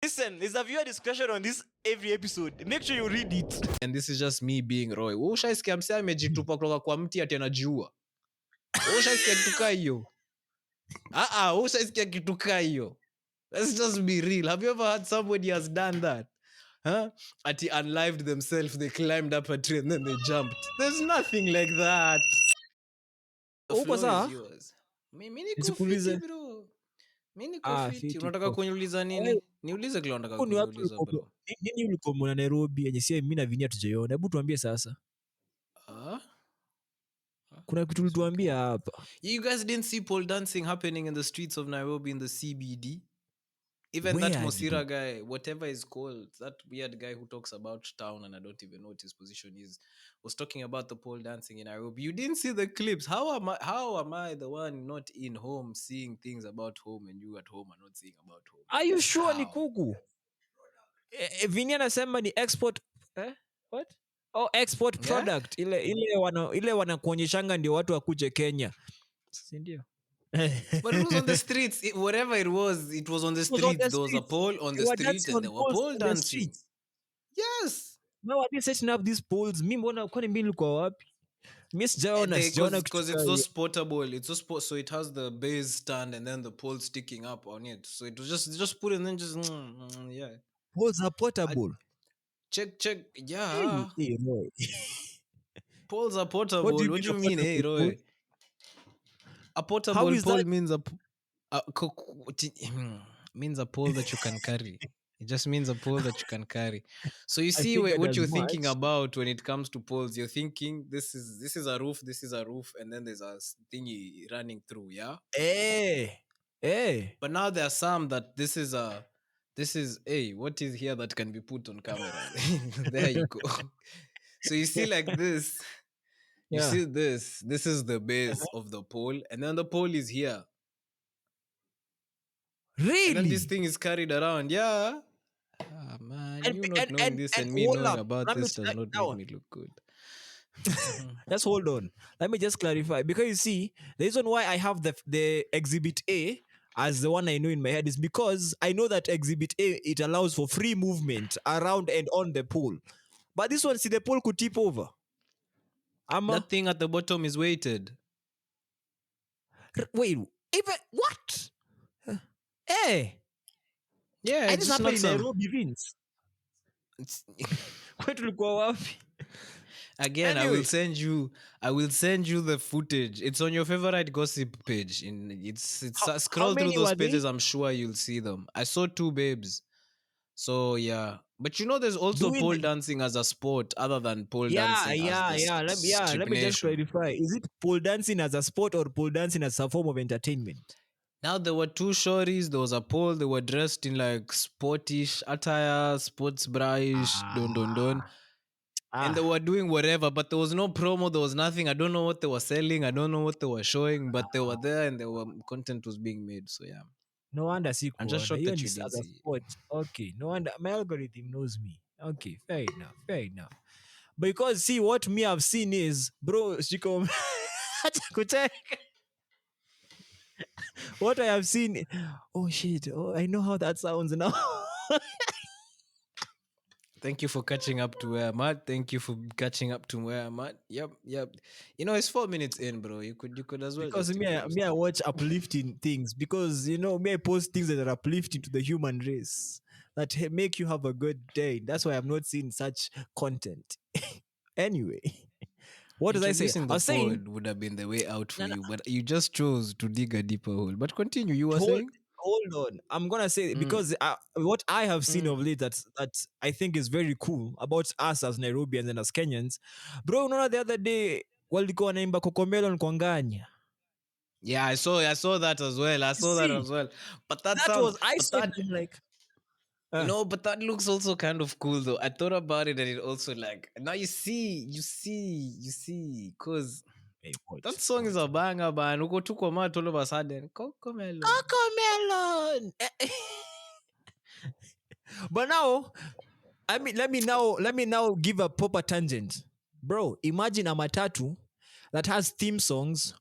Listen, there's a viewer discussion on this every episode. Make sure you read it. And this is just me being Roy. Ushaisikia msee amejitupa kutoka kwa mti ati anajiua? Ushaisikia kitu kaa hiyo? Ushaisikia kitu kaa hiyo? Let's just be real. Have you ever heard somebody has done that? Huh? Ati unlived themselves, they climbed up a tree and then they jumped. There's nothing like that. The floor is yours. Mimi niko fiti bro. Mimi niko fiti. Unataka kuniuliza nini? Niulize kile unataka kuniuliza bro. Nini ulikuwa Nairobi yenye si mimi na Vinia tujaiona? Hebu tuambie sasa. Kuna kitu ulituambia hapa. You guys didn't see pole dancing happening in the streets of Nairobi in the CBD? Even where that Mosira guy, whatever is called, that weird guy who talks about town and I don't even know what his position is, was talking about the pole dancing in Nairobi. You didn't see the clips. How am I the one not in home seeing things about home and you at home are not seeing about home? Are you sure ni kuku? Vinia anasema ni export what? Oh, export product. Ile wanakuonyeshanga ndio watu wakuje Kenya. Si ndio? But it was on the streets. Whatever it was on the streets. There was a pole on the street and there were pole dancing. Yes. Now are they setting up these poles? Mimi mbona kwani mimi nilikuwa wapi? Mimi sijaona because it's so portable. It's so so it has the base stand and then the pole sticking up on it. So it was just put it and then just yeah. Poles are portable. Check. Yeah. Hey, Roy. Poles are portable. What do you mean, hey Roy? A portable pole means means a pole that you can carry. It just means a pole that you can carry. So you see what you're thinking about when it comes to poles. You're thinking this is a roof, and then there's a thingy running through, yeah? Hey. But now there are some that this is what is here that can be put on camera? There you go. So you see like this. You see this is the base of the pole, and then the pole is here. Really? And then this thing is carried around. Yeah. Man, you not knowing this and me knowing about this does not make me look good. Just hold on. Let me just clarify. Because you see, the reason why I have the Exhibit A as the one I know in my head is because I know that Exhibit A, it allows for free movement around and on the pole. But this one, see, the pole could tip over. That thing at the bottom is weighted. Wait, even what? Hey. Yeah, I just happened in Nairobi, Vince. Again, anyway. I will send you the footage. It's on your favorite gossip page. Scroll through those pages, I'm sure you'll see them. I saw 2 babes. So yeah. But there's also pole dancing as a sport other than pole dancing. Let me just clarify. Is it pole dancing as a sport or pole dancing as a form of entertainment? Now there were 2 shorties. There was a pole. They were dressed in like sportish attire, sports bra-ish, don. And they were doing whatever, but there was no promo. There was nothing. I don't know what they were selling. I don't know what they were showing, but they were there and content was being made. So yeah. No wonder I'm just shocked that you didn't see sport. Okay, no wonder my algorithm knows me. Okay, fair enough. Because see, what me I've seen is, bro, what I have seen. Oh shit! Oh, I know how that sounds now. Thank you for catching up to where I'm at. Yep. It's 4 minutes in, bro. You could as well. Because me I watch uplifting things. Because me I post things that are uplifting to the human race, that make you have a good day. That's why I've not seen such content. Anyway, what did I say? I was saying it would have been the way out for you, but you just chose to dig a deeper hole. But continue. You were saying. Hold on. I'm going to say, because what I have seen of late that I think is very cool about us as Nairobians and as Kenyans. Bro, the other day, walikuwa wanaimba Cocomelon kwa nganya. Yeah, I saw that as well. But that but that looks also kind of cool though. I thought about it and it also like, now you see, because that song is a banger, man. Uko tu kwa mat all of a sudden. Cocomelon. But now, let me now give a proper tangent. Bro, imagine a matatu that has theme songs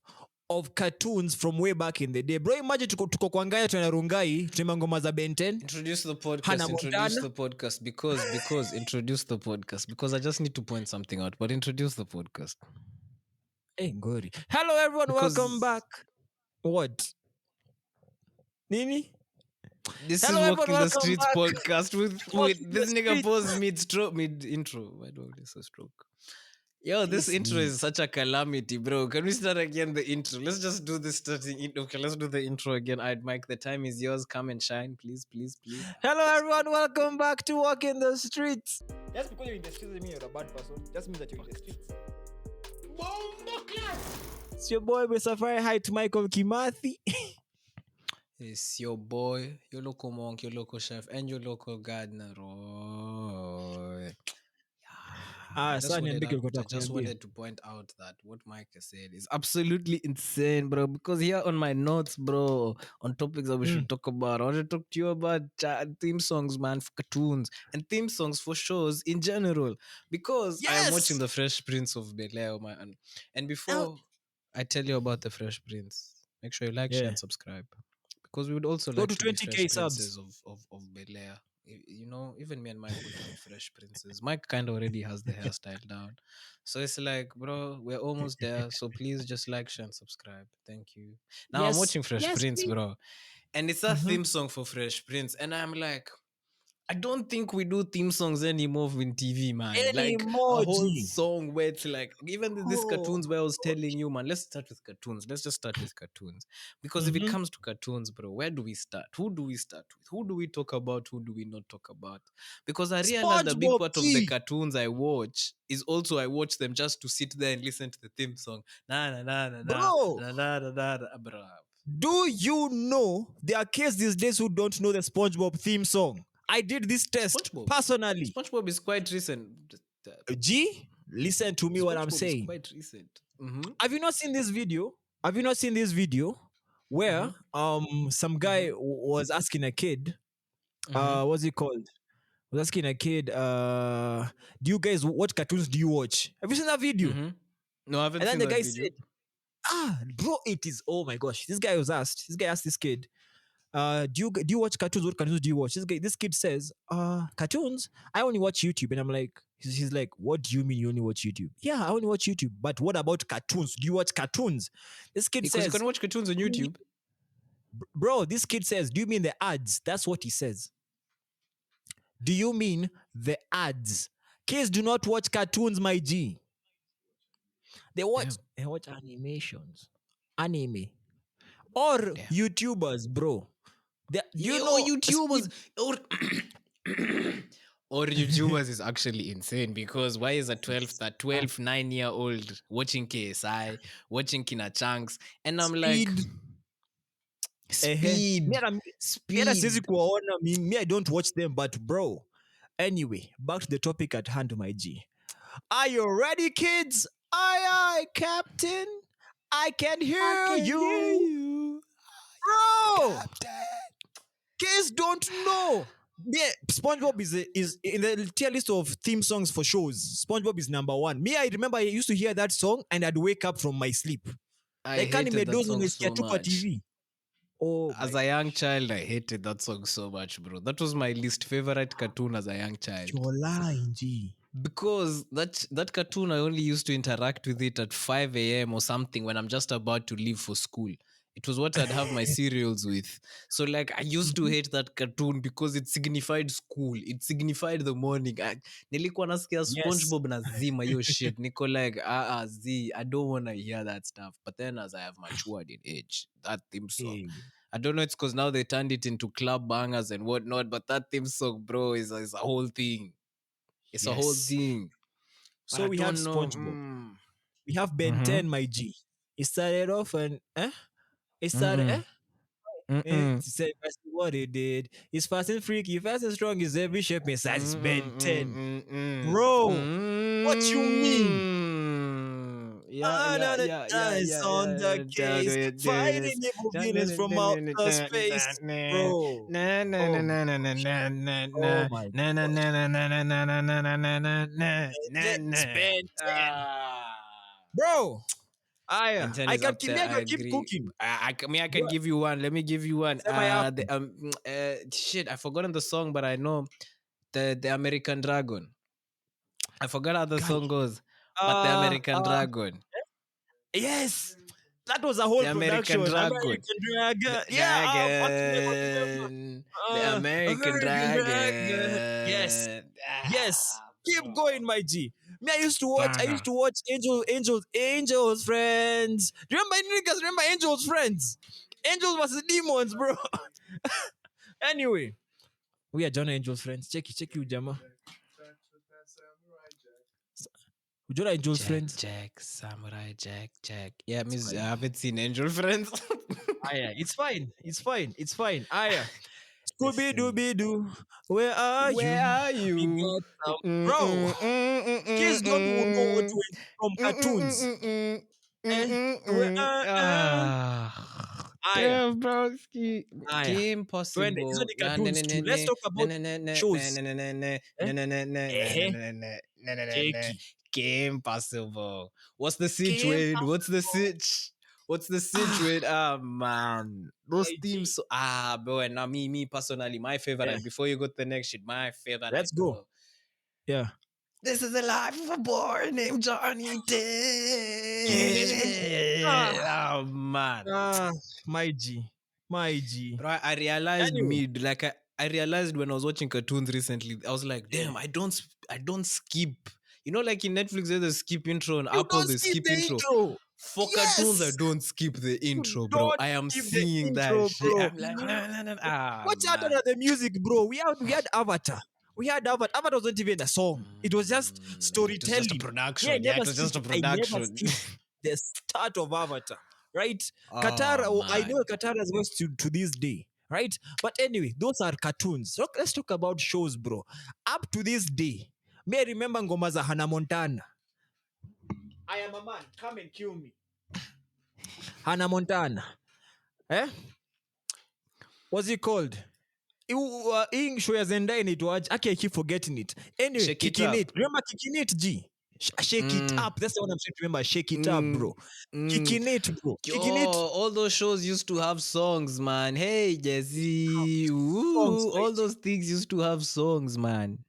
of cartoons from way back in the day. Bro, imagine tuko kwa Ngaya tuna Rungai, tunaimba ngoma za Ben 10. Introduce the podcast. Hannah Introduce Montana. the podcast because introduce the podcast because I just need to point something out. But introduce the podcast. Hey, Ngori. Hello everyone, Because- welcome back. What? Nini? This Hello, is everyone, Walking the welcome Streets back. podcast with Walking this the nigga Streets. pause mid intro. Why do I say stroke? Yo, this Yes, intro me. is such a calamity, bro. Can we start again the intro? Let's just do this starting intro. Okay, let's do the intro again. I'd Mike. The time is yours. Come and shine, please, please, please. Hello everyone, welcome back to Walking the Streets. Just because you're in the streets doesn't mean you're a bad person. Just means that you're in the streets. It's your boy with Safari Height Michael Kimathi. It's your boy, your local monk, your local chef, and your local gardener. Roy. I just wanted to point out that what Mike has said is absolutely insane, bro. Because here on my notes, bro, on topics that we should talk about, I want to talk to you about theme songs, man, for cartoons and theme songs for shows in general. Because I am watching The Fresh Prince of Bel-Air, man. And before I tell you about The Fresh Prince, make sure you like, share, and subscribe. Because we would also Go like to to be 20K fresh subs. princes of Bel-Air. You know, even me and Mike would be fresh princes. Mike kind of already has the hairstyle down. So it's like, bro, we're almost there. So please just like, share, and subscribe. Thank you. Now I'm watching Fresh Prince, please. bro. And it's a theme song for Fresh Prince. And I'm like, I don't think we do theme songs anymore in TV, man. Like a whole song where it's like, even these cartoons where I was telling you, man, let's start with cartoons. Let's just start with cartoons. Because if it comes to cartoons, bro, where do we start? Who do we start with? Who do we talk about? Who do we not talk about? Because I realized a big part of the cartoons I watch is also I watch them just to sit there and listen to the theme song. Na na na na na na na na na na, bro. Do you know there are kids these days who don't know the SpongeBob theme song? I did this test personally. SpongeBob is quite recent. G, listen to me what I'm saying. Is quite recent. Have you not seen this video? Have you not seen this video where some guy was asking a kid, what's it called? Was asking a kid, do you guys, what cartoons do you watch? Have you seen that video? No, I haven't seen that video. And then the guy said, bro, it is, oh my gosh. This guy asked this kid, do you watch cartoons? What cartoons do you watch? This kid says, cartoons? I only watch YouTube. And I'm like, he's like, what do you mean you only watch YouTube? Yeah, I only watch YouTube. But what about cartoons? Do you watch cartoons? This kid says, you can watch cartoons on YouTube. Bro, this kid says, do you mean the ads? That's what he says. Do you mean the ads? Kids do not watch cartoons, my G. They watch animations, anime, or YouTubers, bro. You know YouTubers or YouTubers is actually insane because why is a 9-year-old watching KSI, watching Kina Chunks, and I'm like speed. Me, I don't watch them, but bro. Anyway, back to the topic at hand, my G. Are you ready, kids? Aye, Captain. I can hear you. Bro, kids don't know. Yeah, SpongeBob is in the tier list of theme songs for shows. SpongeBob is number one. Me, I remember I used to hear that song and I'd wake up from my sleep. I hated that song so much. TV. Oh, as a young child, I hated that song so much, bro. That was my least favorite cartoon as a young child. You're lying, G. Because that cartoon, I only used to interact with it at 5 a.m. or something when I'm just about to leave for school. It was what I'd have my cereals with. So, like, I used to hate that cartoon because it signified school. It signified the morning. Nilikuwa nasikia SpongeBob na zima yo shit. Niko like, Z, I don't want to hear that stuff. But then as I have matured in age, that theme song, I don't know, it's because now they turned it into club bangers and whatnot, but that theme song, bro, is a whole thing. It's a whole thing. So we have SpongeBob. We have Ben 10, my G. It started off and it started. He said what he did. He's fast and freaky, fast and strong. He's every shape besides Ben 10. Bro, what you mean? It's on the case, fighting evil villains from outer space, bro. Oh my God. Bro, Aya, Benton I is can up keep there. me. I I can keep agree. cooking. I can Bro, give you one. Let me give you one. sema yako. Shit, I've forgotten the song, but I know the American Dragon. I forgot how the Guy. song goes, but the American Uh, Dragon. yes. That was a whole The American production. Dragon. American Dragon. The Yeah, what can I remember? dragon. The American American Dragon. Yes. dragon. Yes. Keep Bro. going, my G. Me, I used to watch. I used Banger. to watch Angels Friends. Remember, niggas, remember Angels Friends? Angels versus Demons, bro. Anyway, we are John Angels Friends. Check you, Jama. John Angels Friends. Jack, Samurai Jack. Yeah, It's I fine. haven't seen Angel Friends. Yeah, it's fine. It's fine. It's fine. Yeah. Scooby Listen, Dooby Doo, where are where you? are We you? got some. Bro, kids don't know what to from cartoons. Eh? Where, yeah. Damn, broski. Yeah. Game When these are possible. the Na na cartoons na too. na Let's na talk na about na na na shows. na na na Eh? na na na na na Eh? na na na na na. Jakey. Game possible. What's the sitch, Game Wade? What's the possible. sitch? What's the sitch, Wade? Ah, man. Those My themes. G. Bro, and now me personally, my Yeah. favorite. Before you go to the next shit, my favorite, Let's go. bro. Yeah. This is the life of a boy named Johnny Ah, Depp. Oh man, ah, my G. My G. bro! I realized Anyway, I realized when I was watching cartoons recently. I was like, yeah. damn, I don't skip. You know, like in Netflix, there's a skip intro. On You Apple, don't there's skip skip the intro. intro. For cartoons, I Yes. don't skip the You intro, bro. don't I am skip the seeing that intro, shit. bro. I'm like, no. Ah, Watch out man. on the music, bro. We had Avatar. We had Avatar. Avatar wasn't even a song. It was just It was just a storytelling. Yeah, production. Yeah, it was just a I never production. skipped the start of Avatar. Right? Qatar, Oh I know man. Qatar has voice to this day. Right? But anyway, those are cartoons. Let's talk about shows, bro. Up to this day, may I remember Ngoma za Hannah Montana. I am a man. Come and kill me. Hannah Montana. Eh? What's it called? Hii show ya Zendaya inaitwaje? I keep forgetting it. Anyway, Shake it Kicking up. It. Remember Kicking It, G? Shake it Mm. up. That's the one I'm trying to remember. Shake it up, bro. Kicking It, bro. Yo, Kicking It. all those shows used to have songs, man. Hey, Jesse. Songs, Ooh, my all G. those things used to have songs, man.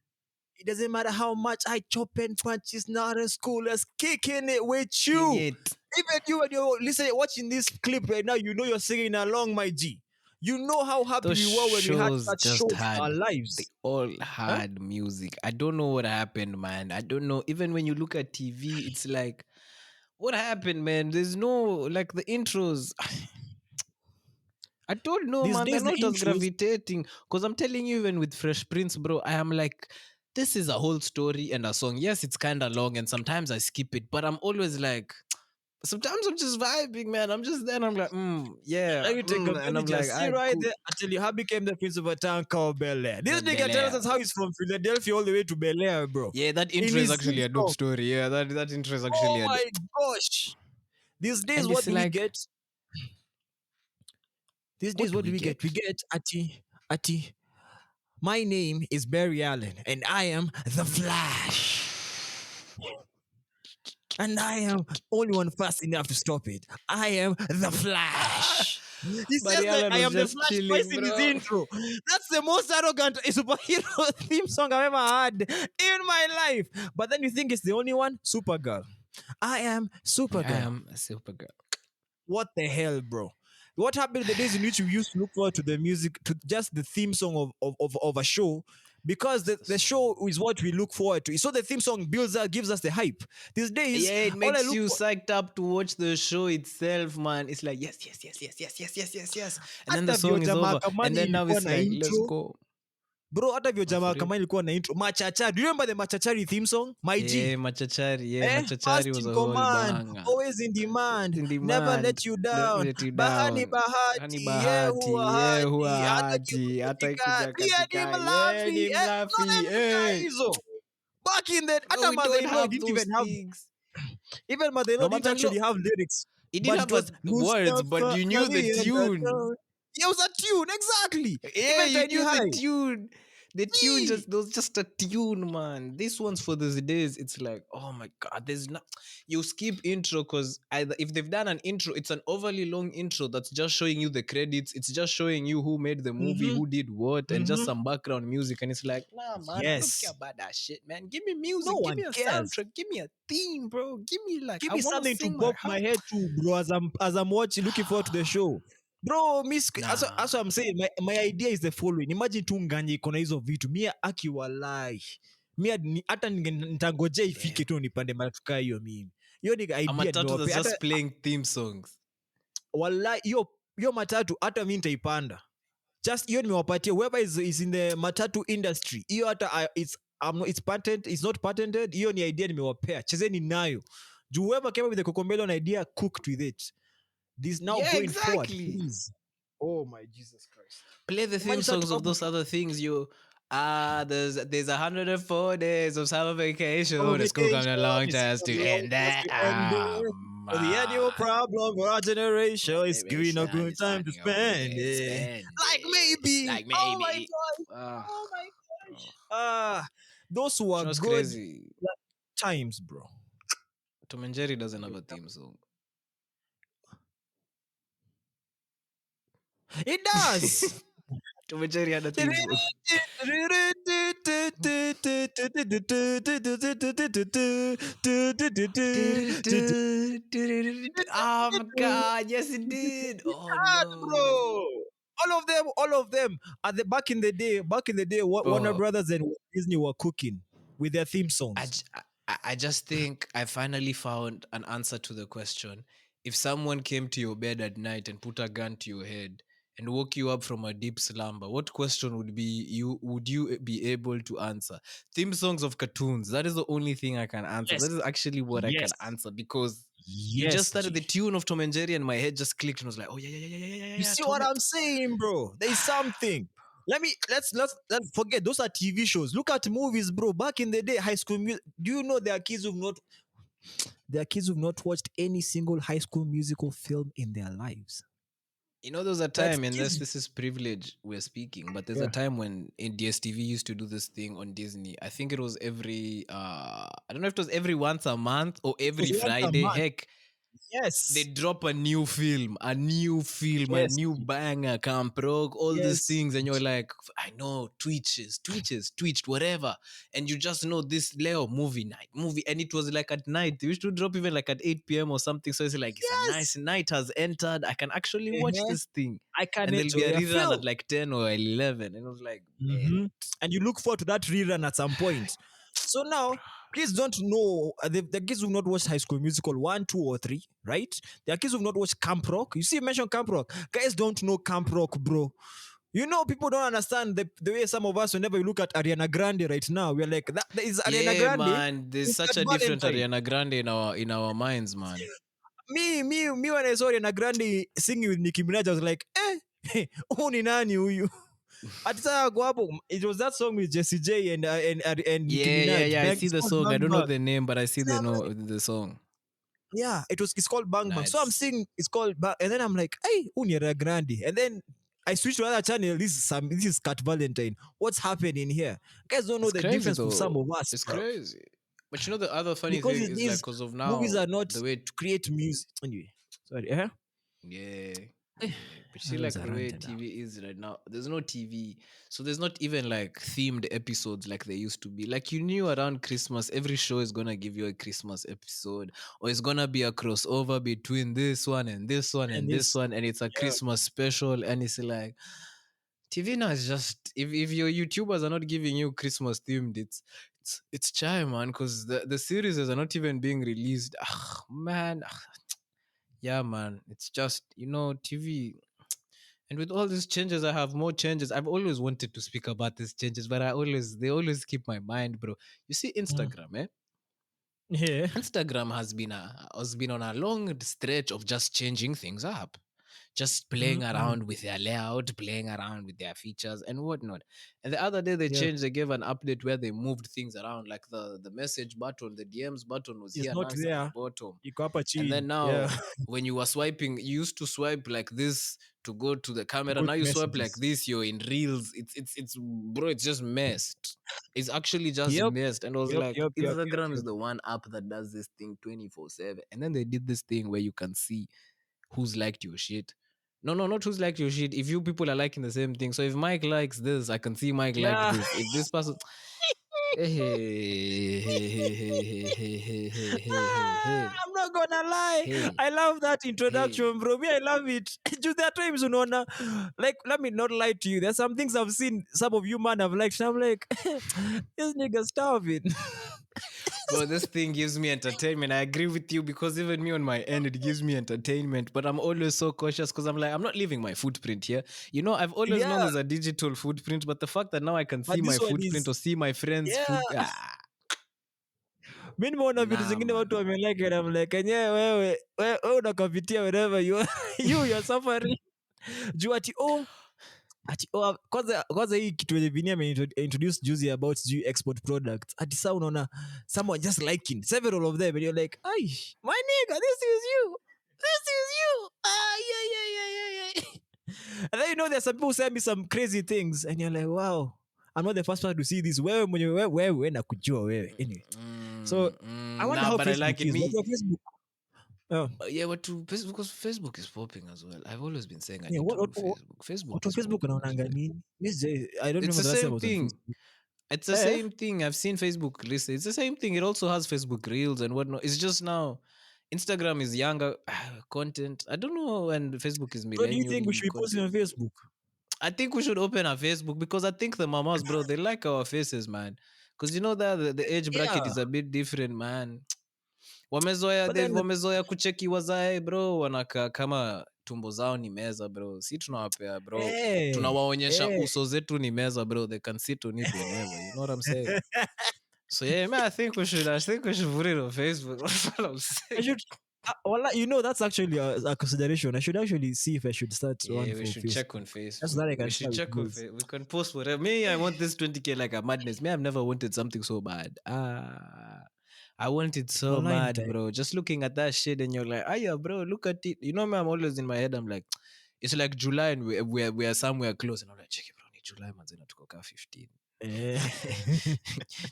It doesn't matter how much I chop and punch. It's not as cool as kicking it with King you. it. Even you when you're listening, watching this clip right now, you know you're singing along, my G. You know how happy Those we were when we had shows such just shows in our had, they lives. all Huh? had music. I don't know what happened, man. I don't know. Even when you look at TV, it's like, what happened, man? There's no, like, the intros. I don't know, These man. They're days, the not as intros, gravitating. Because I'm telling you, even with Fresh Prince, bro, I am like, this is a whole story and a song. Yes, it's kind of long, and sometimes I skip it, but I'm always like, sometimes I'm just vibing, man. I'm just there, and I'm like, yeah, let me take a and I'm minute. like, Just see I right cool. there. I tell you, how became the Prince of a town called Bel Air. This Bel nigga tells Air. us how he's from Philadelphia all the way to Bel Air, bro. Yeah, that In intro is his actually theme a dope song. story. Yeah, that intro is actually Oh a my gosh. These days, and what it's do we like, get? These what days, do what do we we get? We get? get Ati. My name is Barry Allen, and I am the Flash. And I am only one fast enough to stop it. I am the Flash. He says Barry that Allen I was am the just Flash twice chilling, in his bro. intro. That's the most arrogant superhero theme song I've ever had in my life. But then you think it's the only one? Supergirl. I am I Supergirl. am a Supergirl. What the hell, bro? What happened the days in which we used to look forward to the music, to just the theme song of a show? Because Just the the show song. is what we look forward to. So the theme song builds up, gives us the hype. These days, Yeah, it all I makes look you for psyched up to watch the show itself, man. It's like yes, and then the hata vyo song is jamaa over, kama and then now ilikuwa it's na like let's intro. go. Bro, hata vyo Oh, for jamaa real? kama ilikuwa na intro. Machachari. Do you remember the Machachari theme song? My G. Yeah, Machachari First was in a whole command, banger. always in Always demand, in never demand, let you never down. let you Bahani down. Hani bahati, yeah, huwa bahati, yeah, hati, hata huahati, hata kikukatika, ikuja pia ni katika, yeah, mlafi. ni mlafi, Unakumbuka hey. hizo? Back in the, But hata we don't Mother-in-law have didn't those even have, things. even Mother-in-law No didn't matter actually look, have lyrics. it didn't But it have us was words, but Mustafa you knew the Ali and tune. Adore. It was a tune, exactly. Yeah, Even you Tiny knew the High. tune. The tune Me. just there was just a tune, man. This one's for those days. It's like, oh my god, there's not you skip intro because either if they've done an intro, it's an overly long intro that's just showing you the credits. It's just showing you who made the movie, Mm-hmm. who did what, and just Mm-hmm. some background music. And it's like, nah, man, I don't care Yes. about that shit, man. Give me No music, give one me a cares. soundtrack, give me a theme, bro. Give me like Give I me want to something to sing my bop heart. my head to, bro, as I'm watching, looking forward to the show. Bro, miss Nah. as I'm saying, my idea is the following. Imagine tu nganye iko na hizo vitu. Mia akiwalai. Hata nitangojea ifike Damn. tu nipande matuka hiyo mimi. Hiyo ni idea Amatatu that's nimewapea. Hata just playing theme songs. wallahi hiyo matatu hata mimi nitaipanda. Just hiyo nimewapatia whoever is in the matatu industry. Hiyo hata it's not patented. Hiyo ni idea nimewapea. Chezeni nayo. Whoever came up with the Cocomelon idea cooked with it. This now Yeah, going forward, exactly. please. Oh my Jesus Christ. Play the theme Imagine start songs to of those other things. There's 104 days of summer vacation. have a It's gonna come a vacation, long it's time gonna to be a long end time that. to end it. For the annual problem for our generation is giving a good time to spend it. Like maybe. Like Oh my maybe. gosh. Ah, Oh my oh. gosh. Those were You know what's good crazy? times, bro. Tom and Jerry doesn't have a theme song. It does. Tom and Jerry had a theme song. Oh my god, yes it did. Oh no. Bro. All of them at the back in the day, Warner Bro, Brothers and Disney were cooking with their theme I, songs. j- I just think I finally found an answer to the question. If someone came to your bed at night and put a gun to your head and woke you up from a deep slumber, what question would you be able to answer? Theme songs of cartoons. That is the only thing I can answer. Yes. That is actually what I can Yes. answer because you Yes, just started the G. tune of Tom and Jerry and my head just clicked and was like, oh yeah, You see Tom what and I'm saying, bro? There is something. Let's forget those are TV shows. Look at movies, bro. Back in the day, High School Music. Do you know there are kids who've not watched any single High School Musical film in their lives? You know, there's a That time, and kids, this is privilege we're speaking, but there's a yeah, time when in DSTV used to do this thing on Disney. I think it was every I don't know if it was every once a month or it was every once a Friday. month. Heck, they Yes, drop a new film, a yes, new banger, Camp Rock, all these yes. things, and you're like, I know, twitched, whatever, and you just know this Leo movie, and it was like at night. They used to drop even like at 8 p.m. or something. So it's like it's a nice Yes. night has entered. I can actually watch Uh-huh. this thing, I can and there'll be enjoy a a rerun at film. like 10 or 11, and I was like, man, Mhm. And you look forward to that rerun at some point. So now, kids don't know. The kids who not watch High School Musical 1, 2, or 3, right? There are kids who not watch Camp Rock. You see, you mention Camp Rock. Guys don't know Camp Rock, bro. You know, people don't understand the way some of us, whenever we look at Ariana Grande right now, we're like, that is Ariana yeah, Grande. man, there's It's such that a different Valentine. Ariana Grande in our minds, man. Me, when I saw Ariana Grande singing with Nicki Minaj, I was like, huyu ni nani huyu? Ati sasa ako hapo, it was that song with Jessie J and Nicki Minaj. I Bang, see it's the called song. I Bang don't know Bang. the name, but I see And I'm the song. yeah, it's called Bang Bang. So I'm Nice. seeing it's called Bang, and then I'm like, hey, Uniera Grande. And then I switched to another channel. This is Cat Valentine. What's happening here? Guys don't know It's the crazy difference for some though. of us, It's bro. crazy. But you know the other funny Because thing it is like is because of movies now are not the way to create music. Anyway, sorry. Uh-huh. yeah. Eh, But you see, that was like a the way rant now. TV is right now, there's no TV. So there's not even like themed episodes like they used to be. Like you knew around Christmas, every show is gonna give you a Christmas episode, or it's gonna be a crossover between this one and this one And and this this, one, and it's a yeah. Christmas special, and it's like TV now is just if your YouTubers are not giving you Christmas themed, it's chai man, because the series are not even being released. Ah, man, yeah, man, it's just TV. And with all these changes, I have more changes. I've always wanted to speak about these changes, but they always keep my mind, bro. You see, Mm. Instagram, eh? Yeah. Instagram has been on a long stretch of just changing things up. just playing Mm-mm. around with their layout, playing around with their features and whatnot. And the other day they Yeah, changed, they gave an update where they moved things around, like the message button, the DMs button was it's here, not now it's at the there. bottom. Iko hapa And then chini. now Yeah, when you were swiping, you used to swipe like this to go to the to camera. go Now to you swipe like messages. this, you're in reels. It's bro, it's just messed. It's actually just Yep, messed. And I was yep, like, yep, yep, yep, Instagram is yep. the one app that does this thing 24/7. And then they did this thing where you can see who's liked your shit. No, no, not who's liked your shit. If you people are liking the same thing. So if Mike likes this, I can see Mike liked Yeah, this. If this person, hey, hey, hey, hey, hey, hey, hey, hey, hey, hey, hey, hey, I'm not gonna lie. hey, I love that hey. introduction, bro. Me, I love it. Just there are times, unaona, like, let me not lie to you. There's some things I've seen some of you man have liked. And I'm like, this nigga starving. Bro, this thing gives me entertainment. I agree with you because even me on my end, it gives me entertainment. But I'm always so cautious because I'm like, I'm not leaving my footprint here. You know, I've always known Yeah, there's a digital footprint, but the fact that now I can see but my this one footprint is, or see my friends' yeah. foot, Mi nimeona vitu nah, zingine man. watu wamelike and I'm like, enyewe wewe unakapitia wherever you are, you're suffering. Juu kwanza hii kitu yenye Vinny introduce juzi about sijui export products. Ati saa unaona someone just liking several of them and you're like, ay, my nigga, this is you. This is you. Ah, yeah, yeah, yeah, yeah, yeah. And then you know there's some people send me some crazy things and you're like, wow, I'm not the first one to see this. Wewe nakujua wewe. Anyway. So I wonder Nah, how but I Facebook like it. is. What's Me, your Facebook? Oh, yeah, but to because Facebook is popping as well. I've always been saying I yeah. need to What what do what, Facebook. Facebook what on is Facebook popping as unaonanga well. nini? I don't It's remember the the last time I same was on thing. Facebook. It's the Eh? same thing. I've seen Facebook list. It's the same thing. It also has Facebook Reels and whatnot. It's just now Instagram is younger content. I don't know when Facebook is So do you think we millennial should be posting content. on Facebook? I think we should open a Facebook because I think the mamas, bro, they like our faces, man. Because you know that the age bracket Yeah. is a bit different, man. Wamezoea But then wamezoea kucheki wazae bro, wanakaa kama tumbo zao ni meza bro, si tunawapea bro, eh, tunawaonyesha eh. uso zetu ni meza bro, they can sit on it whenever, you know what I'm saying? So yeah, man, I think we should put it on Facebook. That's what I'm I saying. should well, you know, that's actually a consideration. I should actually see if I should start one Yeah, we for should check on Facebook. That's Facebook. that I We can should share with check on boys. Facebook. We can post whatever. Me, I want this 20K like a madness. Me, I've never wanted something so bad. I want it so Online mad, time. bro. Just looking at that shit and you're like, ah, yeah, bro, look at it. You know me, I'm always in my head. I'm like, it's like July and we are somewhere close. And I'm like, check it, bro, ni July, man, tuko ka 15. Eh.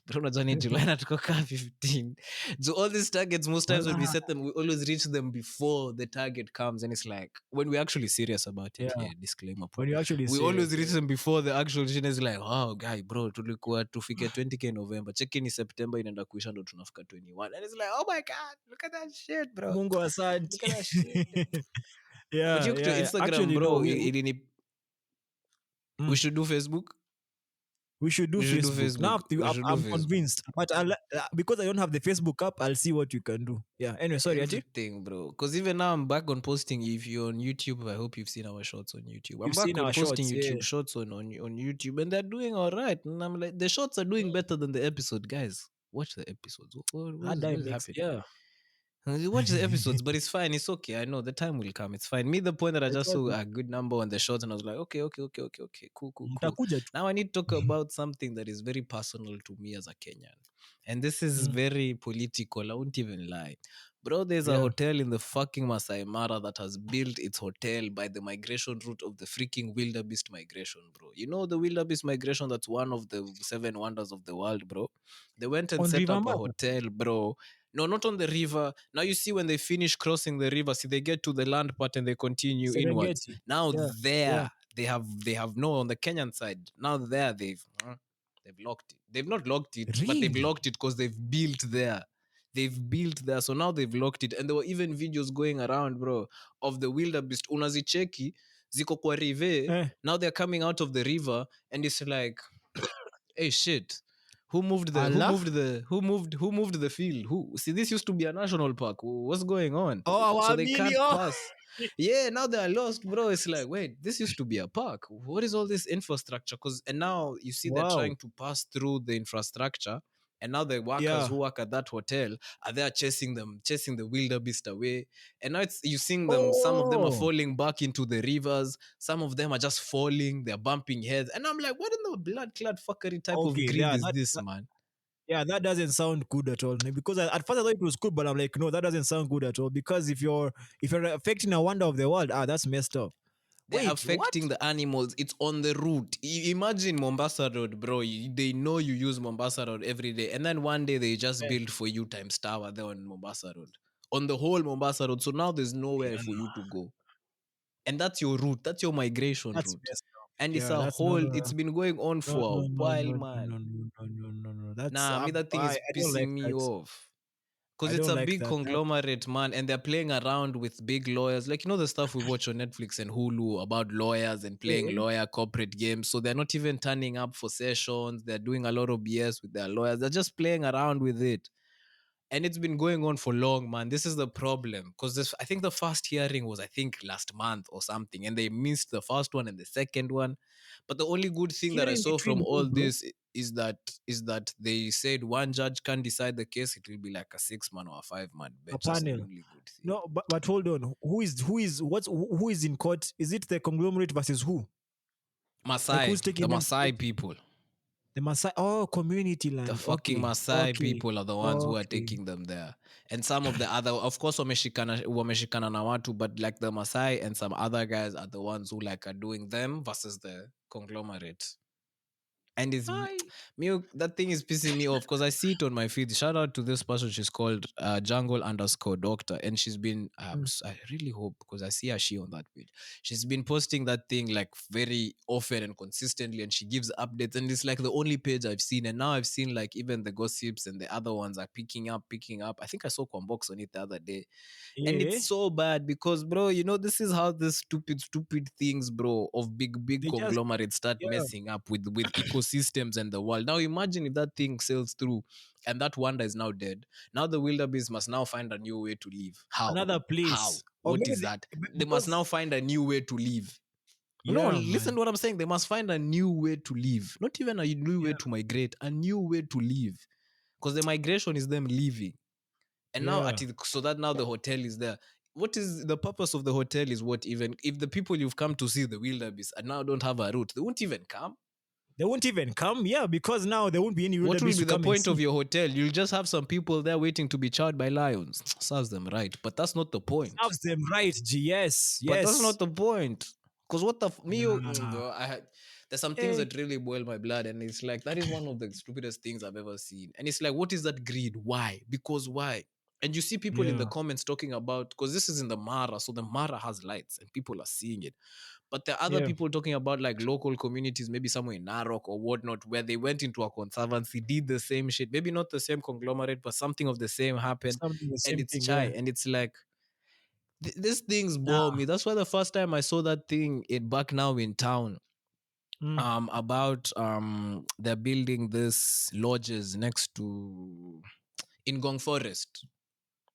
Bro, unajua ni July na tuko ka 15. So all these targets, most times when we Wala. set them, we always reach them before the target comes. And it's like, when we're actually serious about it, Yeah. yeah, disclaimer, When you're actually we always serious. reach Yeah. them before the actual shit is like, oh, guy, bro, tulikuwa tufike 20K November. Check in September inaenda kuisha ndo tunafika 21. And it's like, oh my God, look at that shit, bro. Mungu Look asante. at that shit. But Yeah, you to yeah, yeah. Instagram, Actually, no. bro, we Mm. should do Facebook. We should do We should do Facebook. Now Facebook. We should do I'm Facebook. convinced, but because I don't have the Facebook app, I'll see what you can do. Yeah. Anyway, sorry, Ati. Everything, bro. Because even now I'm back on posting. If you're on YouTube, I hope you've seen our shorts on YouTube. I'm You've back seen on our posting shorts, yeah. YouTube shorts on YouTube, and they're doing all right. And I'm like, the shorts are doing better than the episode, guys. Watch the episodes. What is Mix, happening? yeah. You watch the episodes, but it's fine. It's okay. I know the time will come. It's fine. Me, the point that I It's just all saw good. a good number on the shorts, and I was like, okay, cool. Mtakuja tu. Now I need to talk about something that is very personal to me as a Kenyan, and this is Mm. very political. I won't even lie, bro. There's a Yeah. hotel in the fucking Maasai Mara that has built its hotel by the migration route of the freaking wildebeest migration, bro. You know the wildebeest migration? That's one of the seven wonders of the world, bro. They went and On set River up a Mara. hotel, bro. No, not on the river. Now you see when they finish crossing the river, see they get to the land part and they continue inwards. Serengeti. Now Yeah. there Yeah. they have no on the Kenyan side. Now there they've locked it. They've not locked it, but they've Really? locked it because they've built there. They've built there. So now they've locked it. And there were even videos going around, bro, of the wildebeest. Unazicheki, ziko kwa rive. Eh. Now they're coming out of the river and it's like, hey shit, Allah? who moved the field? Who see, this used to be a national park. What's going on? Oh, So they waamini. can't Oh. pass. Yeah, now they are lost, bro. It's like, wait, this used to be a park. What is all this infrastructure? And now you see they're Wow. trying to pass through the infrastructure And now the workers Yeah. who work at that hotel are there chasing the wildebeest away. And now it's you seeing them. Some of them are Oh, falling back into the rivers. Some of them are just falling. They're bumping heads. And I'm like, what in the blood clad fuckery type of okay. greed Yeah, is this, man? yeah, that doesn't sound good at all. Because at first I thought it was good, but I'm like, no, that doesn't sound good at all. Because if you're affecting a wonder of the world, that's messed up. They're Wait, what? affecting the animals. It's on the route. Imagine Mombasa Road, bro. They know you use Mombasa Road every day. And then one day they just Eh, build for you times tower there on Mombasa Road. On the whole Mombasa Road. So now there's nowhere Yeah, for you to go. And that's your route. That's your migration that's route. messed up. And it's Yeah, a that's no, whole, no, no, it's been going on no, for a no, no, while, no, man. no, no, no, no, no, no. That's Nah, I mean, that thing is I don't pissing like me that. off. Because I it's don't a like big that. That conglomerate, man, and they're playing around with big lawyers. Like, the stuff we watch on Netflix and Hulu about lawyers and playing eh, lawyer corporate games. So they're not even turning up for sessions. They're doing a lot of BS with their lawyers. They're just playing around with it. And it's been going on for long, man. This is the problem. Because I think the first hearing was, I think, last month or something. And they missed the first one and the second one. But the only good thing that I hearing saw from between who, all bro? this is that they said one judge can decide the case. It will be like a 6 man or a 5 man A bench. That's the panel. only good thing. No, but hold on. Who is in court? Is it the conglomerate versus who? Like Maasai, who's taking the them to court? Maasai people, The Maasai. Oh, community the land. fucking Okay, Maasai okay, people are the ones who are okay. taking them there. And some of the other, of course, wameshikana na watu, but like the Maasai and some other guys are the ones who like are doing them versus the conglomerate. And it's I me, that thing is pissing me off because I see it on my feed. Shout out to this person. She's called jungle_doctor, and she's been mm, I really hope, because I see her she on that page. She's been posting that thing like very often and consistently, and she gives updates, and it's like the only page I've seen. And now I've seen like even the gossips and the other ones are picking up. I think I saw Kwambox on it the other day, and yeah. it's so bad because, bro, this is how the stupid things, bro, of big They just conglomerates start yeah. messing up with ecosystems and the world. Now imagine if that thing sails through and that wonder is now dead. Now the wildebeest must now find a new way to live. Another How place. Or what maybe is that? They must because now find a new way to live. No, yeah, listen man. to what I'm saying. They must find a new way to live, not even a new way Yeah, to migrate, a new way to live, because the migration is them leaving. And now yeah. so that now the hotel is there. What is the purpose of the hotel? Is what, even if the people you've come to see the wildebeest and now don't have a route, they won't even come. They won't even come. Yeah, because now there won't be any What will wildebeest be to the come and point of see. your hotel? You'll just have some people there waiting to be chowed by lions. Serves them right, but that's not the point. Serves them right, G. Yes, But that's yes. not the point. Because what the Nah. bro, there's some things Hey, that really boil my blood, and it's like that is one of the stupidest things I've ever seen. And it's like, what is that greed? Why? Because why? And you see people in the yeah. comments talking about, because this is in the Mara, so the Mara has lights and people are seeing it. But there are other Yeah. people talking about like local communities, maybe somewhere in Narok or whatnot, where they went into a conservancy, did the same shit, maybe not the same conglomerate, but something of the same happened, Something the and same it's thing, chai, yeah. and it's like these things bore Nah. me. That's why the first time I saw that thing in back now in town, Mm, about they're building this lodges next to in Gong Forest.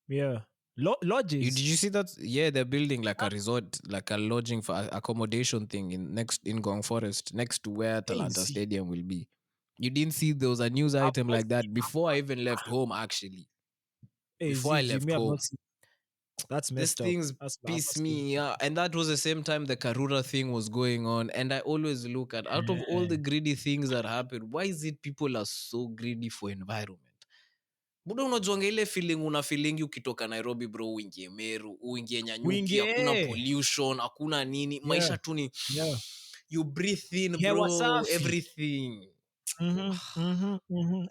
yeah. Did Lodges. you see that? Yeah, they're building like a resort, like a lodging for accommodation thing in Gong Forest, next to where Talanta Easy. Stadium will be. You didn't see there was a news I've item not like seen that before I even left home. Actually, before I easy. left Jimmy, I've not home, seen. That's these messed up. things I've piss not seen. me, yeah. And that was the same time the Karura thing was going on. And I always look at, out of all Yeah. the greedy things that happen, why is it people are so greedy for environment? Buda, unajuanga ile feeling una feelingi ukitoka Nairobi bro, uingie Meru, uingie Nyanyuki, hakuna Wingie. pollution, hakuna nini, Yeah. maisha tu ni Yeah. you breathe in Hewa bro, safi. everything.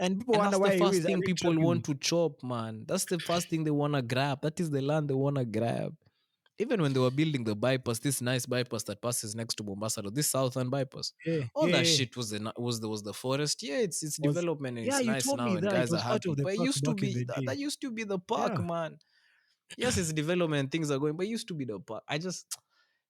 And people And wonder that's the why you first is are thing we people struggling. want to chop, man. That's the first thing they want to grab. That is the land they want to grab. Even when they were building the bypass, this nice bypass that passes next to Mombasa, this southern bypass, Yeah, all yeah, that yeah. shit was the forest. Yeah, it's Was development and yeah, it's you nice told now me and that it guys are was part happy. of the But it park used to back in be the day. that used to be the park, Yeah, man. Yes, it's development, things are going, but it used to be the park. I just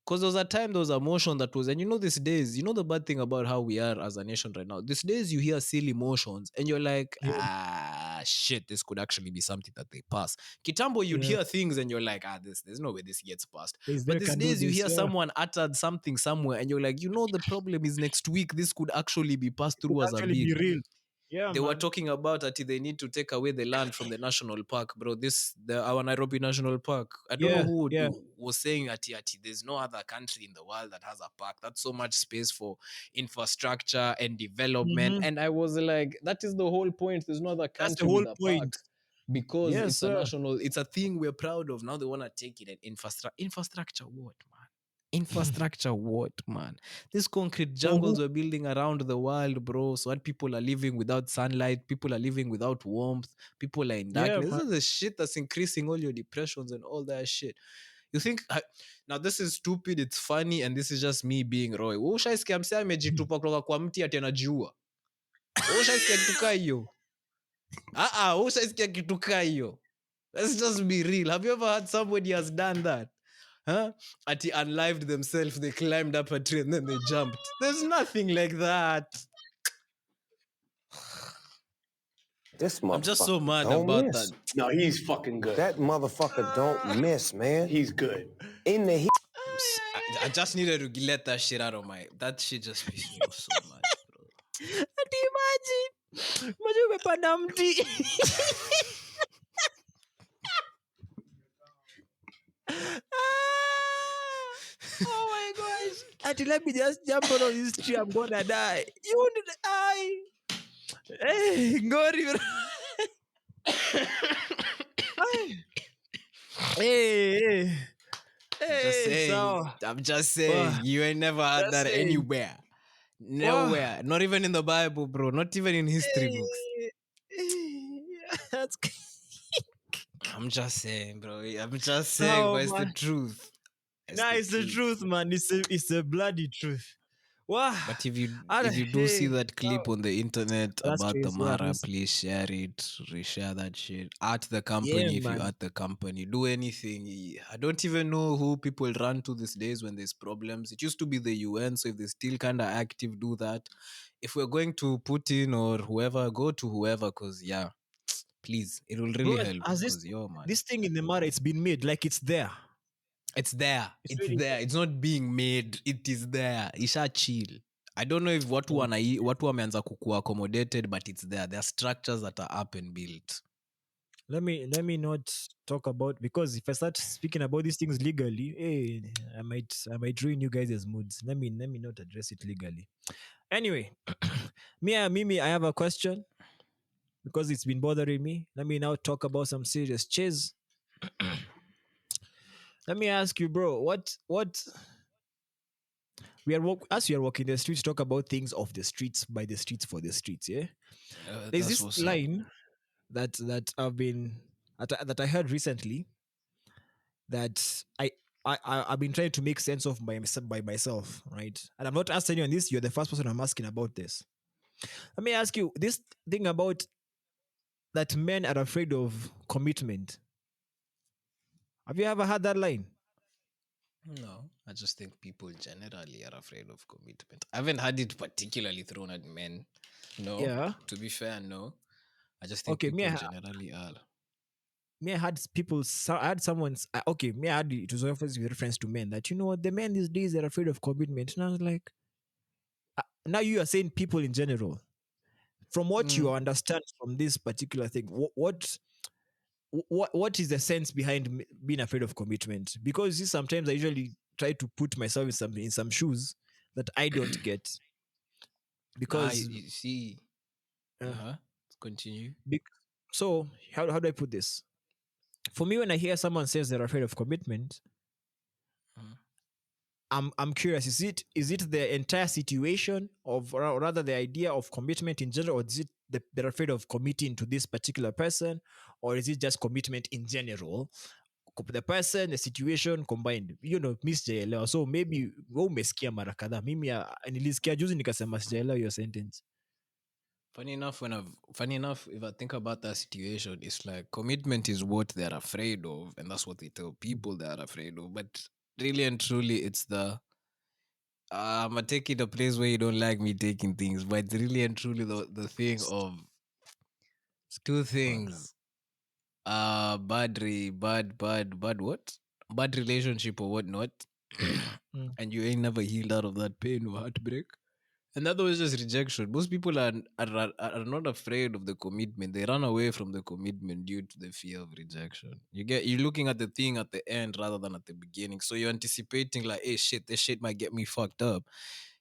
because there was a time there was a motion that was, and these days, the bad thing about how we are as a nation right now. These days you hear silly motions and you're like, yeah, shit, this could actually be something that they pass. Kitambo, you'd yeah. hear things and you're like, there's no way this gets passed. They But these can do days you this. hear Yeah, someone uttered something somewhere and you're like, the problem is next week this could actually be passed it could through as a actually bill. be real. Yeah, They were man. talking about that they need to take away the land from the national park, bro. Our Nairobi National Park. I don't know Yeah, who yeah. was saying there's no other country in the world that has a park. That's so much space for infrastructure and development. Mm-hmm. And I was like, that is the whole point. There's no other That's the country with whole a park point. because Yes, it's a sir. national, it's a thing we're proud of. Now they want to take it and infrastructure what, man? Infrastructure what, man? These concrete For who? jungles we're building around the world, bro. So what people are living without sunlight, people are living without warmth, people are in Yeah, darkness. man. This is the shit that's increasing all your depressions and all that shit. You think now this is stupid, it's funny, and this is just me being Roy. Ushaisikia msee amejitupa kutoka kwa mti ati anajua. Ushaisikia kitu kaa hiyo? Ushaisikia kitu kaa hiyo? Let's just be real. Have you ever heard somebody has done that? Huh? Ati unlived themselves, they climbed up a tree and then they jumped. There's nothing like that. This I'm just so motherfucker mad don't about miss. that. No, he's fucking good. That motherfucker don't miss, man. He's good. In the heat. I just needed to let that shit out of my. That shit just pissed me off so much, bro. Ati imagine umepanda mti. Oh my gosh. Ati let me just jump on this tree. I'm gonna die. You want to die? Hey, ngori. Hey, I'm just saying, you ain't never had that anywhere. Nowhere. Not even in the Bible, bro. Not even in history books. That's I'm just saying, bro. I'm just saying, but it's the man. truth. It's the truth, man. It's the bloody truth. Wow. But if you do see that clip on the internet That's about the crazy. Yeah, Mara, please share it, reshare that shit. At the company, Yeah, if you're man. at the company, do anything. I don't even know who people run to these days when there's problems. It used to be the UN, so if they're still kind of active, do that. If we're going to Putin or whoever, go to whoever, because yeah, please, it will really Bro, help. has Because yo, man, this thing in the matter, it's been made like it's there. it's there. It's It's really there. It's not being made. It is there. Isha chill. I don't know if watu wameanza kukua accommodated, but it's there. There are structures that are up and built. Let me not talk about, because if I start speaking about these things legally, hey, I might ruin you guys' moods. Let me not address it legally. Anyway, Mimi, I have a question because it's been bothering me. Let me now talk about some serious chase. Let me ask you, bro, what as we are walking the streets, talk about things of the streets, by the streets, for the streets. Yeah, there's That's this what's up. line that I heard recently that I've been trying to make sense of by myself, right? And I'm not asking you on this. You're the first person I'm asking about this. Let me ask you this thing about that men are afraid of commitment. Have you ever had that line? No, I just think people generally are afraid of commitment. I haven't had it particularly thrown at men. No, Yeah. to be fair, no. I just think Okay. people generally are. I had people. I had someone's. Okay. I had it was always with reference to men that, you know what, the men these days they're afraid of commitment, and I was like, now you are saying people in general. From what you understand from this particular thing, what is the sense behind being afraid of commitment? Because see, sometimes I usually try to put myself in some shoes that I don't get, because You see, uh, continue. so how do I put this? For me, when I hear someone says they're afraid of commitment, I'm curious, is it the entire situation of, or rather the idea of commitment in general, or is it they're afraid of committing to this particular person, or is it just commitment in general, the person, the situation combined? Mi sijaelewa, so maybe we umesikia mara kadhaa. Mimi nilisikia juzi nikasema sijaelewa your sentence. Funny enough, if I think about that situation, it's like commitment is what they're afraid of, and that's what they tell people they're afraid of. But really and truly, it's the I'm gonna take it a place where you don't like me taking things, but it's really and truly the thing of two things. Bad what? Bad relationship or whatnot. Mm. And you ain't never healed out of that pain or heartbreak. And that was just rejection. Most people are not afraid of the commitment. They run away from the commitment due to the fear of rejection. You're looking at the thing at the end rather than at the beginning. So you're anticipating like, hey shit, this shit might get me fucked up.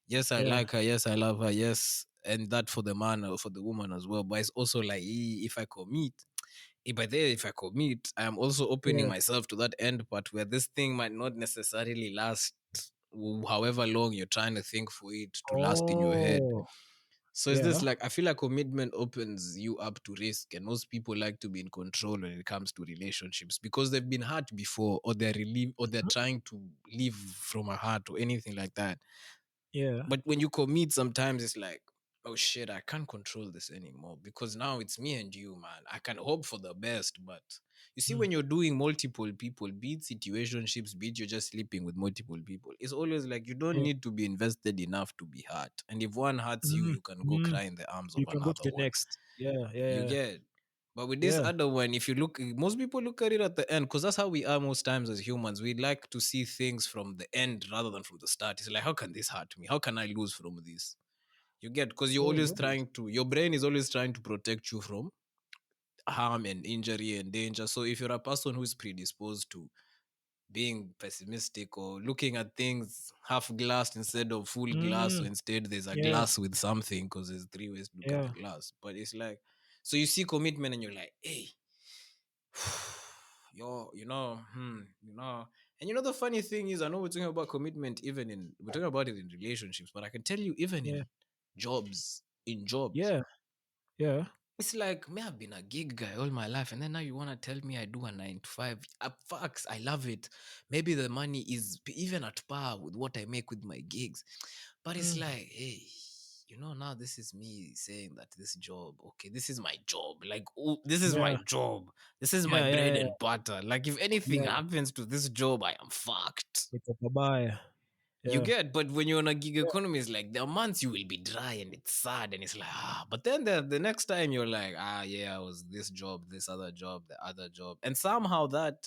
Yes, I Yeah. like her. Yes, I love her. Yes, and that for the man or for the woman as well. But it's also like, if I commit, if I commit, I am also opening Yeah. myself to that end part where this thing might not necessarily last however long you're trying to think for it to last in your head. Oh. So it's this Yeah. like I feel like commitment opens you up to risk, and most people like to be in control when it comes to relationships because they've been hurt before, or they're trying to live from a heart or anything like that. Yeah. But when you commit, sometimes it's like, oh shit, I can't control this anymore because now it's me and you, man. I can hope for the best, but you see, Mm. when you're doing multiple people, be it situationships, be it you're just sleeping with multiple people, it's always like you don't Yeah. need to be invested enough to be hurt. And if one hurts you, Mm. you can go Mm. cry in the arms of You can go to another the one. next. Yeah. You Yeah. get. But with this Yeah. other one, if you look, most people look at it at the end because that's how we are most times as humans. We like to see things from the end rather than from the start. It's like, how can this hurt me? How can I lose from this? You get, because you're Oh, always right. trying to, your brain is always trying to protect you from harm and injury and danger. So if you're a person who's predisposed to being pessimistic or looking at things half glass instead of full glass, or Mm. instead there's a Yeah. glass with something, because there's three ways to look at the Yeah. glass. But it's like, so you see commitment and you're like, hey, yo, and the funny thing is, I know we're talking about commitment, we're talking about it in relationships, but I can tell you, even Yeah. in jobs, Yeah. Yeah. it's like, me, I've been a gig guy all my life, and then now you want to tell me I do a 9 to 5. Facts, I love it. Maybe the money is even at par with what I make with my gigs, but it's Mm. like, hey, now this is me saying that this job, okay, this is my job. Like, oh, this is my Yeah. job. This is my Yeah. bread Yeah. and butter. Like, if anything Yeah. happens to this job, I am fucked. It's a bye. You Yeah. get, but when you're on a gig economy, it's like there are months you will be dry and it's sad and it's like, but then the next time you're like, yeah, I was this job, this other job, the other job. And somehow that,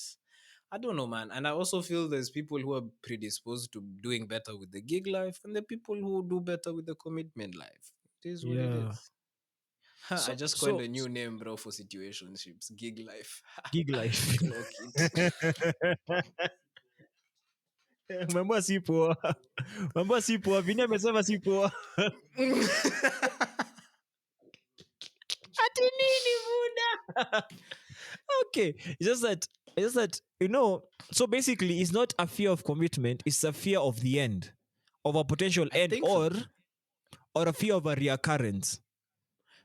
I don't know, man. And I also feel there's people who are predisposed to doing better with the gig life, and the people who do better with the commitment life. It is what it Yeah. is. I So just coined so a new name, bro, for situationships. Gig life. gig life. Clock it. Mambo si poa. Mambo si poa. Vini amesema si poa. Ati nini buda? Okay. It's just that so basically it's not a fear of commitment, it's a fear of the end. Of a potential I end, think or so. a fear of a reoccurrence.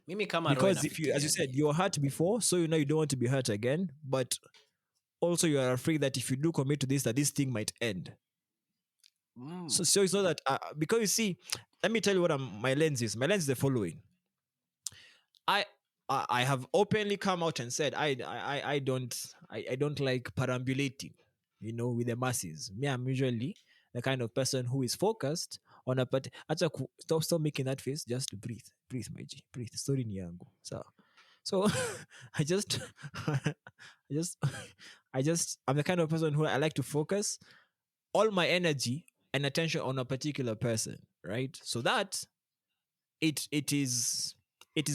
Mimi kama roho Because if you, as you inafikiria said, ni you were hurt before, so you don't want to be hurt again, but also you are afraid that if you do commit to this, that this thing might end. mm, So it's not that because you see, let me tell you what my lens is. My lens is the following. I have openly come out and said I don't like perambulating, with the masses. Me, I'm usually the kind of person who is focused on a part. Stop making that face. Just breathe, my G, breathe. Story ni yangu. So I just I just I'm the kind of person who I like to focus all my energy and attention on a particular person, right? So that it is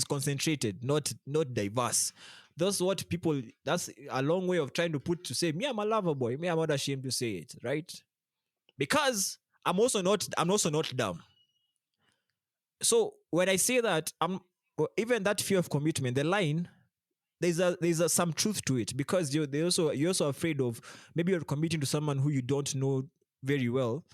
concentrated, not diverse. That's a long way of trying to put to say, me, I'm a lover boy, me, I'm not ashamed to say it, right? Because I'm also not dumb. So when I say that, even that fear of commitment, the line, there's some truth to it, because you're also afraid of, maybe you're committing to someone who you don't know very well,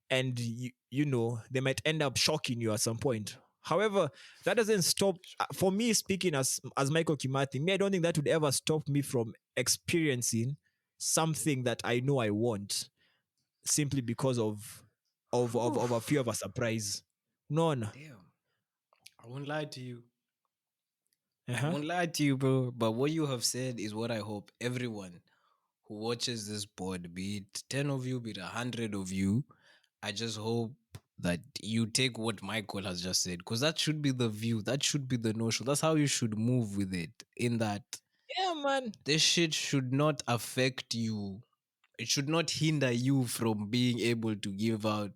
and they might end up shocking you at some point. However, that doesn't stop, for me, speaking as Michael Kimathi, me, I don't think that would ever stop me from experiencing something that I know I want, simply because of a fear of a surprise. None. damn. I won't lie to you. I Uh-huh. won't lie to you, bro. But what you have said is what I hope everyone who watches this pod, be it 10 of you, be it 100 of you, I just hope that you take what Michael has just said, because that should be the view. That should be the notion. That's how you should move with it. In that, Yeah, man. this shit should not affect you. It should not hinder you from being able to give out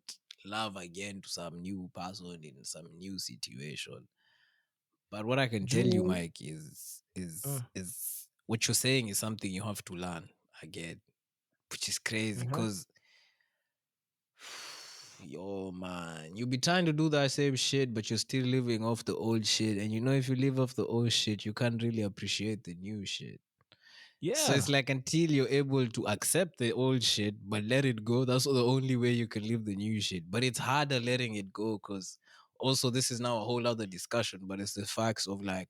love again to some new person in some new situation. But what I can tell you, Mike, is what you're saying is something you have to learn again, which is crazy because yo man, you be trying to do that same shit, but you're still living off the old shit. And you know, if you live off the old shit, you can't really appreciate the new shit. So Yeah. it's like until you're able to accept the old shit but let it go, that's the only way you can live the new shit. But it's harder letting it go because also this is now a whole other discussion, but it's the facts of like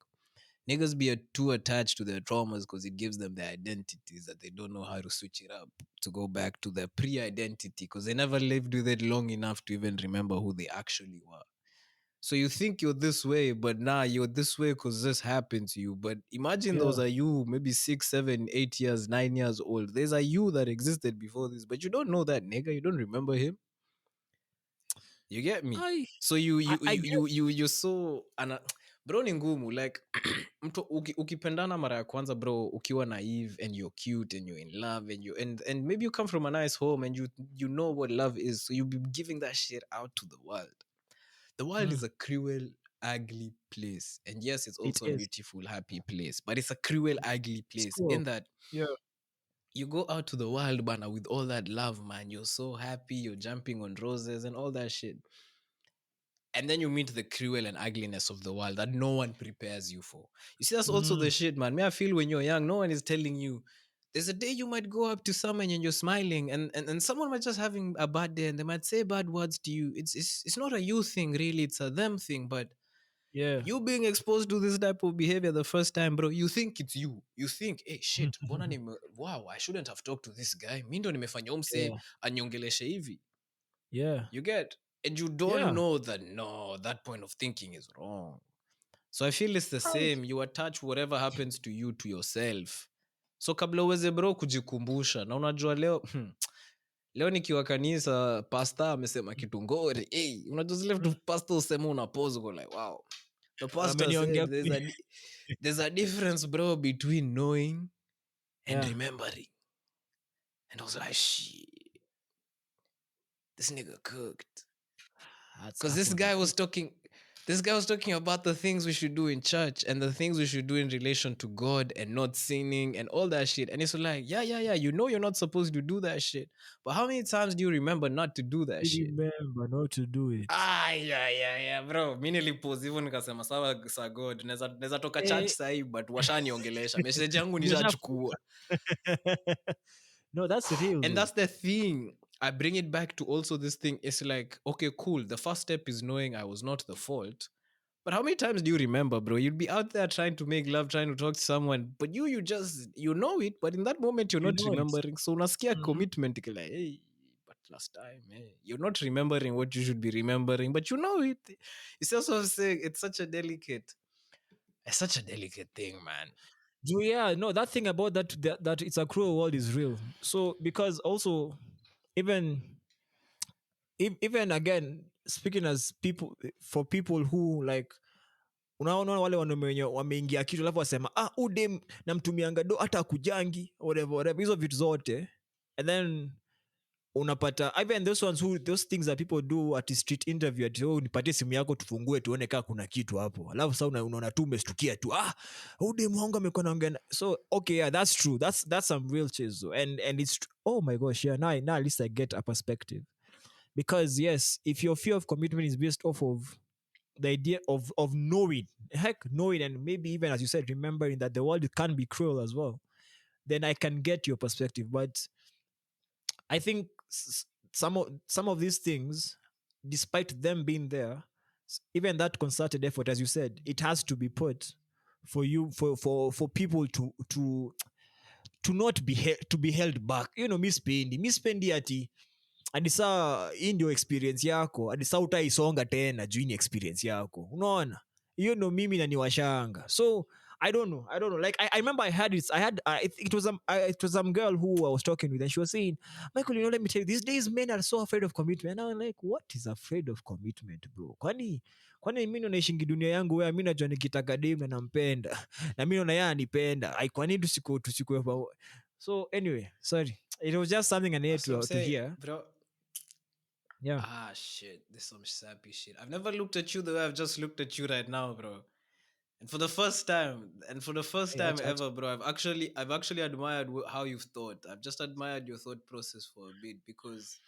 niggas be too attached to their traumas because it gives them their identities that they don't know how to switch it up to go back to their pre-identity because they never lived with it long enough to even remember who they actually were. So you think you're this way, but now you're this way because this happened to you. But imagine those Yeah. are you, maybe 6, 7, 8 years, 9 years old. There's a you that existed before this, but you don't know that nigga. You don't remember him. You get me? I So you guess. you're so bro ni ngumu like mtu ukipendana mara ya kwanza bro ukiwa naive and you're cute and you're in love and and maybe you come from a nice home and you know what love is, so you be giving that shit out to the world. The world is a cruel, ugly place. And yes, it's It also a is. beautiful, happy place, but it's a cruel, ugly It's place cool. in that Yeah. you go out to the world, bana, with all that love, man. You're so happy, you're jumping on roses and all that shit. And then you meet the cruel and ugliness of the world that no one prepares you for. You see, that's also the shit, man. Me, I feel when you're young, no one is telling you. There's a day you might go up to someone and you're smiling, and someone might just having a bad day, and they might say bad words to you. It's not a you thing, really. It's a them thing. But Yeah. you being exposed to this type of behavior the first time, bro, you think it's you. You think, hey, shit, wow, I shouldn't have talked to this guy. Mi ndo nimefanya umse Yeah. anyongeleshe hivi. Yeah. You get? And you don't Yeah. know that, no, that point of thinking is wrong. So I feel it's the same. You attach whatever happens to you to yourself. So kabla uweze bro kujikumbusha. Na unajua leo, leo nikiwa kanisa, pastor amesema kitu ngori. Hey, unajua zile vitu pastor usema unapause uko like, wow. The pastor Ameniongea said there's a difference, bro, between knowing and yeah. remembering. And I was like, shit, this nigga cooked. Because this guy was talking about the things we should do in church and the things we should do in relation to God and not sinning and all that shit. And it's like, yeah. You know you're not supposed to do that shit. But how many times do you remember not to do that shit? Remember not to do it. Yeah, bro. Mi nilipose hivyo nikasema sawa sa God. Neza toka church sahi but washaniongelesha. Message yangu nishachukua. No, that's real. And Though. that's the thing. I bring it back to also this thing. It's like, okay, cool. The first step is knowing I was not the fault. But how many times do you remember, bro? You'd be out there trying to make love, trying to talk to someone, but you just, you know it, but in that moment, you're You not know it. remembering. So unasikia commitment, like, hey, but last time, hey, you're not remembering what you should be remembering, but you know it. It's also saying it's such a delicate thing, man. Yeah, no, that thing about that it's a cruel world is real. So because also even even again speaking as people for people who like unaona wale wanaume wenye wameingia kitu alafu wasema udem namtumianga do hata kujangi whatever hizo vitu zote and then unapata even those things that people do at the street interview ati nipatie simu yako tufungue tuone kaa kuna kitu hapo alafu sasa unaona tu umestukia tu udem wangu amekuwa naongea so okay yeah that's true that's some real chase though. And it's oh my gosh yeah now at least I get a perspective because yes if your fear of commitment is based off of the idea of knowing and maybe even as you said remembering that the world can be cruel as well, then I can get your perspective. But I think some of these things, despite them being there, even that concerted effort, as you said, it has to be put for you for people to not be held back. Mispendi ati hadi saa hii ndio experience yako hadi saa utaisonga tena juu ni experience yako unaona hiyo ndo mimi naniwashanga so I don't know like I remember it was some girl who I was talking with and she was saying Michael let me tell you these days men are so afraid of commitment and I was like what is afraid of commitment bro kwani mimi naishingi dunia yangu wewe mimi najua nikitaka dem na nampenda na mimi naona yeye anipenda kwani tusiko so anyway sorry it was just something I needed to hear Bro, Yeah. Ah, shit. This is some sappy shit. I've never looked at you the way I've just looked at you right now, bro. And for the first time, Hey, watch, watch. ever, bro, I've actually admired how you've thought. I've just admired your thought process for a bit because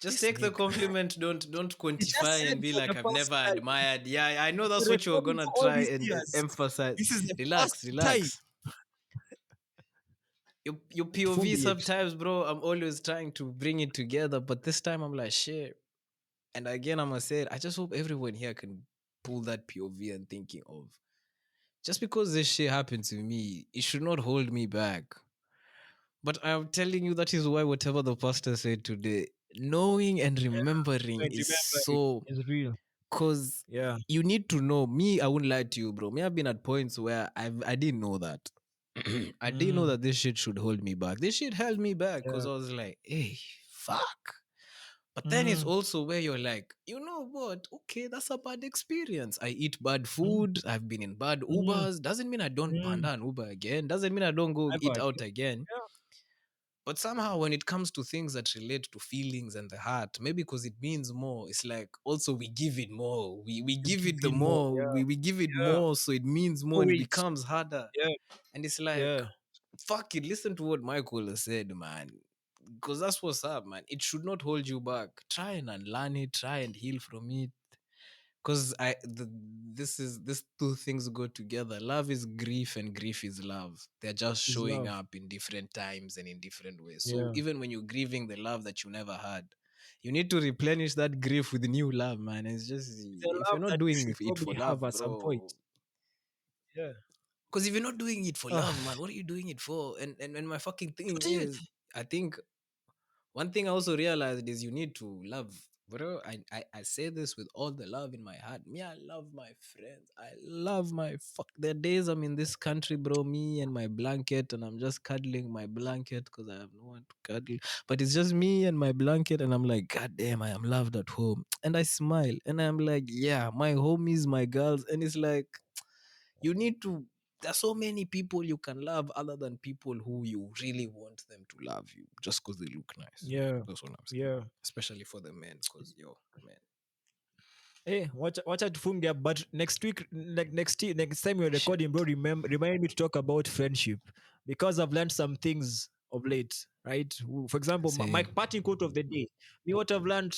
just This take the nigga. compliment. Don't You just quantify said and be for like the I've first never time. admired. Yeah, I know that's We're what you're recording gonna for all try these and years. emphasize. This is the Relax, first time. relax. Your POV Fumbi it. sometimes, bro. I'm always trying to bring it together, but this time I'm like shit. And again, I'm gonna say it. I just hope everyone here can pull that POV and thinking of just because this shit happened to me, it should not hold me back. But I'm telling you, that is why whatever the pastor said today, knowing and remembering And is remember, so it's real. because Yeah. you need to know. Me, I wouldn't lie to you, bro. Me, I've been at points where I didn't know that. I didn't know Mm, that this shit should hold me back. This shit held me back because yeah. I was like, hey, fuck. But then it's Mm, also where you're like, you know what? Okay, that's a bad experience. I eat bad mm, food. I've been in bad mm, Ubers. Doesn't mean I don't mm. panda an Uber again. Doesn't mean I don't go Never eat again. out again. Yeah. But somehow, when it comes to things that relate to feelings and the heart, maybe because it means more, it's like also we give it more. We You give give it the in more. more. Yeah. We give it Yeah. more, so it means more Oh, and it wait. becomes harder. Yeah. And it's like, Yeah. fuck it. Listen to what Michael has said, man. Because that's what's up, man. It should not hold you back. Try and unlearn it. Try and heal from it. Because this two things go together. Love is grief and grief is love. They're just Is showing love. up in different times and in different ways. So Yeah. even when you're grieving the love that you never had, you need to replenish that grief with new love, man. It's just It's a if love you're not that you doing should it probably for have love, at some point. bro. Yeah. Because if you're not doing it for Ah, love, man, what are you doing it for? And my fucking thing what do you? is, I think one thing I also realized is you need to love, bro. I say this with all the love in my heart. Me, I love my friends. I love my fuck. There are days I'm in this country, bro. Me and my blanket, and I'm just cuddling my blanket because I have no one to cuddle. But it's just me and my blanket, and I'm like, God damn, I am loved at home. And I smile, and I'm like, yeah, my homies, my girls, and it's like you need to there's so many people you can love other than people who you really want them to love you just because they look nice. Yeah. That's what I'm saying. Yeah. Especially for the men, because man. Hey, watch out fungi up. But next week, next time we're Shit. recording, bro, remind me to talk about friendship because I've learned some things of late. Right? For example, my Say, parting quote of the day. Me, what I've learned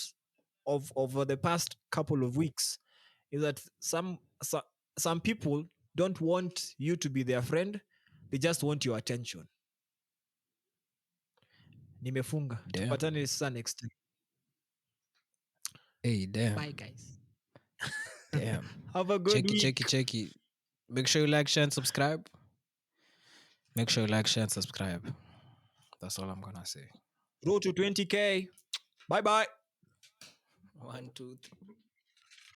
of over the past couple of weeks is that some people don't want you to be their friend; they just want your attention. Nimefunga. damn. Tupatane sasa next time. Hey, damn. Bye, guys. Damn. Have a good week. Check it. Make sure you like, share, and subscribe. Make sure you like, share, and subscribe. That's all I'm gonna say. Road to 20K. Bye bye. 1, 2, 3.